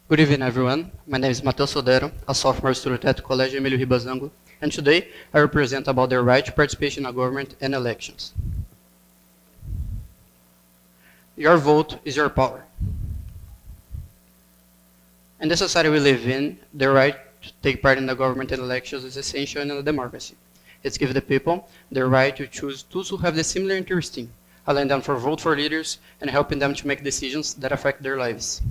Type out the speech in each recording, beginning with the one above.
Good evening, everyone. My name is Sodero, a sophomore student at Colégio Emílio Ribazango, and today I represent about the right to participation in government and elections. Your vote is your power. In the society we live in, the right to take part in the government and elections is essential in a democracy. It gives the people the right to choose those who have the similar interest in, allowing them to vote for leaders and helping them to make decisions that affect their lives.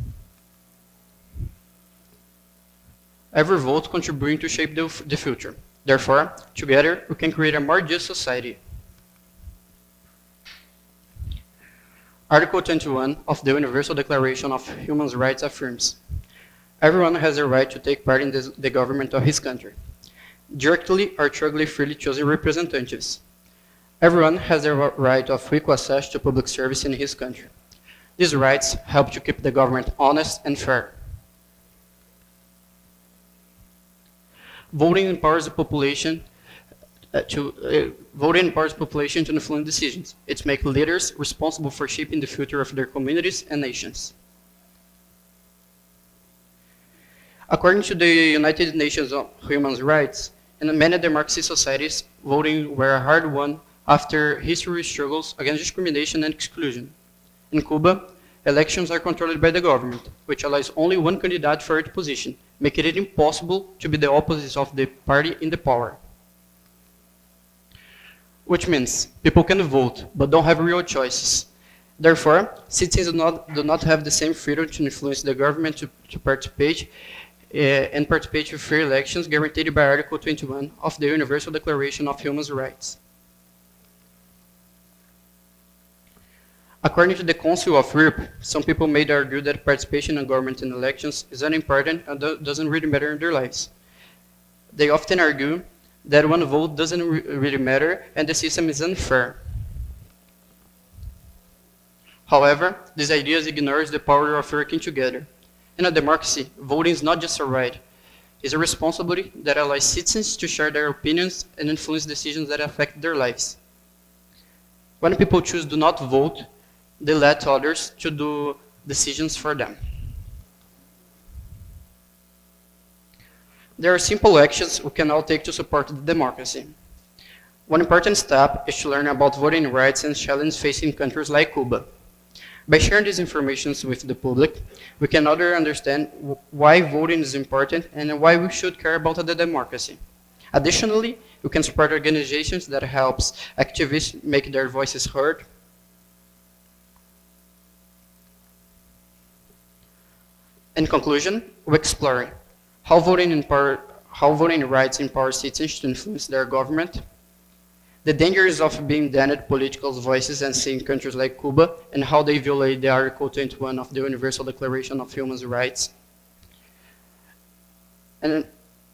Every vote contributing to shape the future. Therefore, together, we can create a more just society. Article 21 of the Universal Declaration of Human Rights affirms, everyone has the right to take part in the government of his country, directly or through freely chosen representatives. Everyone has the right of equal access to public service in his country. These rights help to keep the government honest and fair. Voting empowers the population to influence decisions. It makes leaders responsible for shaping the future of their communities and nations. According to the United Nations on Human Rights, in many democracy societies, voting were a hard one after history struggles against discrimination and exclusion. In Cuba, elections are controlled by the government, which allows only one candidate for each position, making it impossible to be the opposite of the party in the power. Which means people can vote, but don't have real choices. Therefore, citizens do not have the same freedom to influence the government to participate and participate in free elections guaranteed by Article 21 of the Universal Declaration of Human Rights. According to the Council of Europe, some people may argue that participation in government and elections is unimportant and doesn't really matter in their lives. They often argue that one vote doesn't really matter and the system is unfair. However, this idea ignores the power of working together. In a democracy, voting is not just a right, it's a responsibility that allows citizens to share their opinions and influence decisions that affect their lives. When people choose to not vote, they let others to do decisions for them. There are simple actions we can all take to support the democracy. One important step is to learn about voting rights and challenges facing countries like Cuba. By sharing these information with the public, we can better understand why voting is important and why we should care about the democracy. Additionally, we can support organizations that helps activists make their voices heard. In conclusion, we explore how voting rights empower citizens to influence their government, the dangers of being denied political voices and say in countries like Cuba, and how they violate the Article 21 of the Universal Declaration of Human Rights, and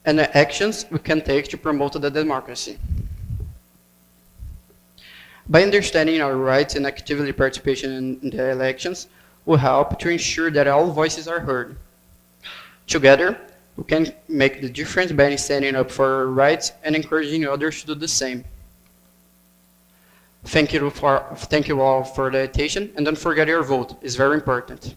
the actions we can take to promote the democracy. By understanding our rights and actively participation in the elections, will help to ensure that all voices are heard. Together, we can make the difference by standing up for our rights and encouraging others to do the same. Thank you all for the attention, and don't forget your vote. It's very important.